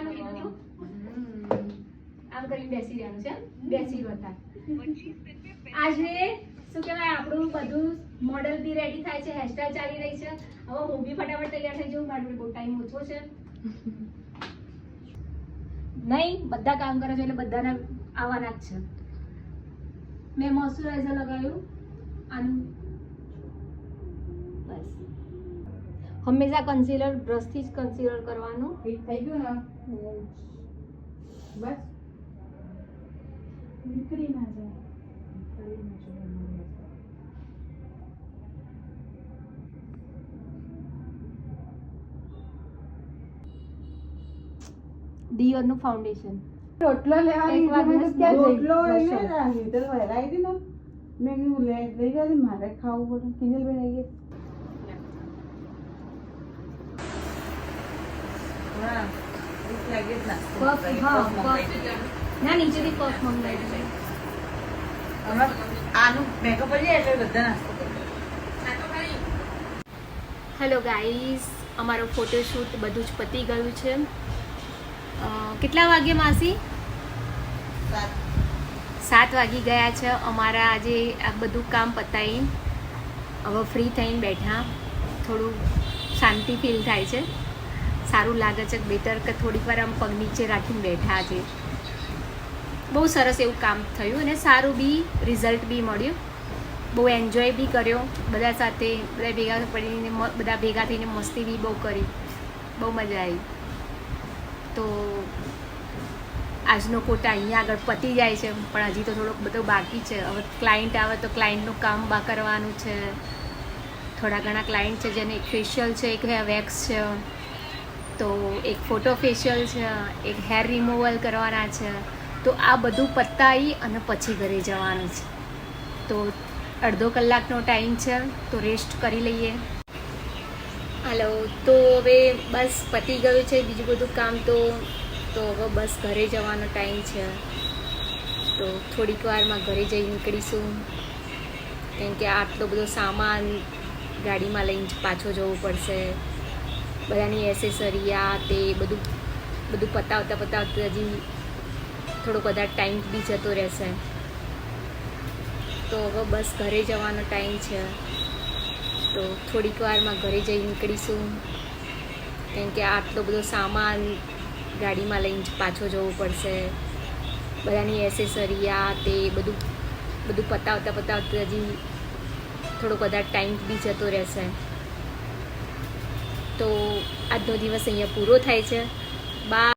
કરવાનું કીધું છું. આમ કરીને બેસી રહેવાનું છે. બેસી રહેતા આજે શું કહેવાય, આપણું બધું મોડલ બી રેડી થાય છે, હેરસ્ટાઈલ ચાલી રહી છે. હવે હું બી ફટાફટ તૈયાર થઈ જાઉં, મારું બહુ ટાઈમ ઓછો છે. નહીં, બધા કામ કરે છે એટલે બધાને આવવાના જ છે. મેં મોઇશ્ચરાઇઝર લગાવ્યું આનું, બસ. હંમેશા કન્સીલર બ્રશથી જ કન્સીલર કરવાનું. થઈ ગયું ને બસ નીકળી ના જાય. દિયોરનું ફાઉન્ડેશન. રોટલો લેવાની એક વાર તમે તો ક્યાં જઈ? રોટલો રોટલો એને હીટર વહેરાઈ હતી ને મેં કીધું લઈ જાય મારે ખાવું પડે. કિંજલબેન આવી ગઈ. ના, નીચેથી પફ મંગાવી છે. આનું મેકઅપ કરી જાય એટલે બધા નાસ્તો હેલો ગાઈઝ, અમારો ફોટોશૂટ બધું જ પતી ગયું છે. કેટલા વાગે માસી? 7 વાગી ગયા છે. અમારા આજે આ બધું કામ પતાવી હવે ફ્રી થઈને બેઠા. થોડું શાંતિ ફીલ થાય છે, સારું લાગે છે. બેટર કે થોડીક વાર આમ પગ નીચે રાખીને બેઠા છે. બહુ સરસ એવું કામ થયું અને સારું બી રિઝલ્ટ બી મળ્યું. બહુ એન્જોય બી કર્યો બધા સાથે. બધા ભેગા પડીને બધા ભેગા થઈને મસ્તી બી બહુ કરી. બહુ મજા આવી. તો આજનો કોટા અહીંયા આગળ પતી જાય છે, પણ હજી તો થોડોક બધો બાકી છે. હવે ક્લાયન્ટ આવે તો ક્લાયન્ટનું કામ કરવાનું છે. થોડા ઘણા ક્લાયન્ટ છે જેને એક ફેશિયલ છે, એક વેક્સ છે, તો એક ફોટો ફેશિયલ છે, એક હેર રિમૂવલ કરવાના છે. તો આ બધું પતાવી અને પછી ઘરે જવાનું છે. તો અડધો કલાકનો ટાઈમ છે, તો રેસ્ટ કરી લઈએ. હાલો, તો હવે બસ પતી ગયું છે બીજું બધું કામ. તો હવે બસ ઘરે જવાનો ટાઈમ છે. તો થોડીક વારમાં ઘરે જઈ નીકળીશું, કેમ કે આટલો બધો સામાન ગાડીમાં લઈને પાછો જવું પડશે. બધાની એસેસરી આ તે બધું પતાવતા હજી થોડોક વધારે ટાઈમ બી જતો રહેશે. તો હવે બસ ઘરે જવાનો ટાઈમ છે. તો થોડીક વારમાં ઘરે જઈ નીકળીશું, કેમ કે આટલો બધો સામાન ગાડીમાં લઈને પાછો જવું પડશે. બધાની એસેસરી આ તે બધું પતાવતા હજી થોડોક વધારે ટાઈમ બી જતો રહેશે. તો આજનો દિવસ અહીંયા પૂરો થાય છે. બાય.